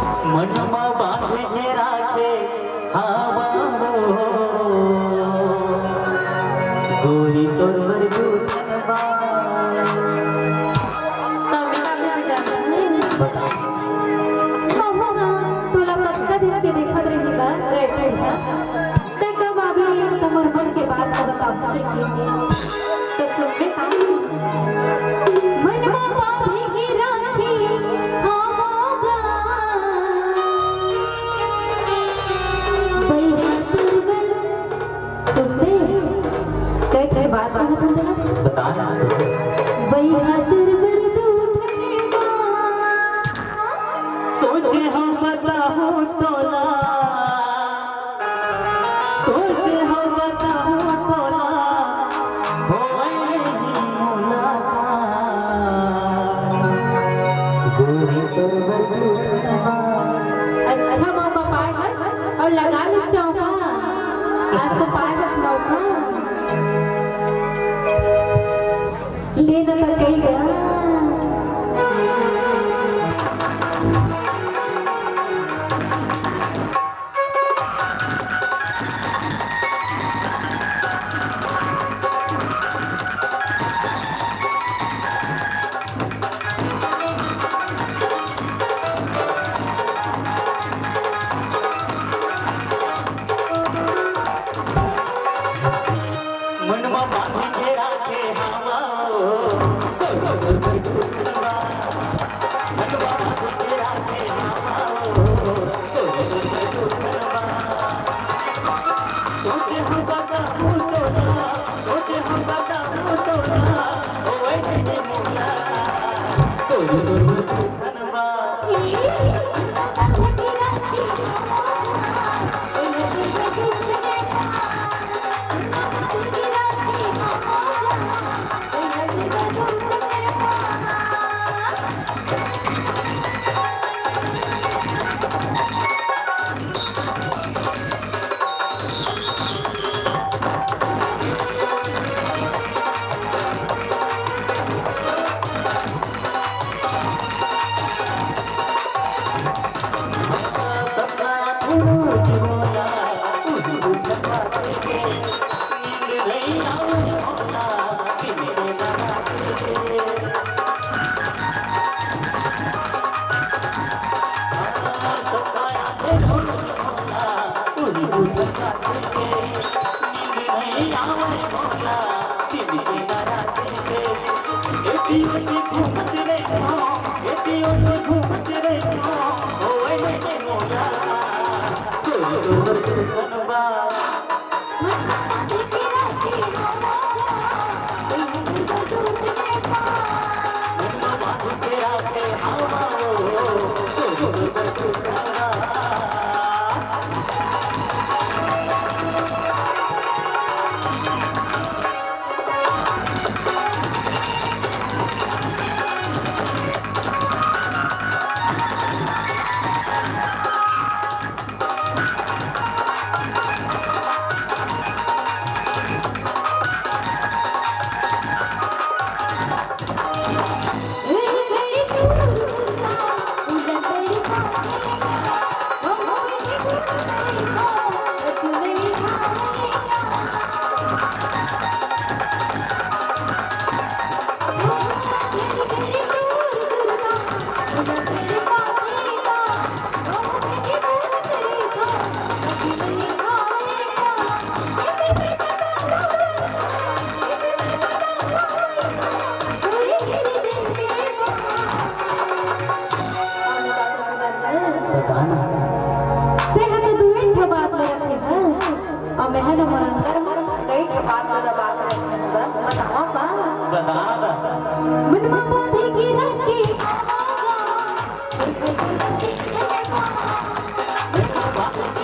मनमा बांधे के राखे हवारो गोरी तोर बरगु धनबा बता तुला कत्का दिन के देखत रही का रेट ते कब अभी तमर मन के बात का बता तो सुनने का मनवा बांधे की राखी होगा भैया तुरबर सुनने कई बात बता ना भैया तुरबर दूठने सोचे हम बताऊं तोला सोचे हम बताऊं तोला होए ही मुलाकात गोरी तोर बरगु धनबा अच्छा मौका पाएगा और लगा ले चौका आज तो पाएगा मौका लेना तो कही गया मनमा बांधे के राखे हवारो गोरी तोर बरगु धनबा मनवा बांधे के राखे हवारो गोरी तोर बरगु धनबा सोचे हम बताऊं तोला सोचे हम बताऊं तोला होए ही मुलाकात गोरी तोर बरगु धनबा बताना था मनवा बांधे की राखी मनवा बांधे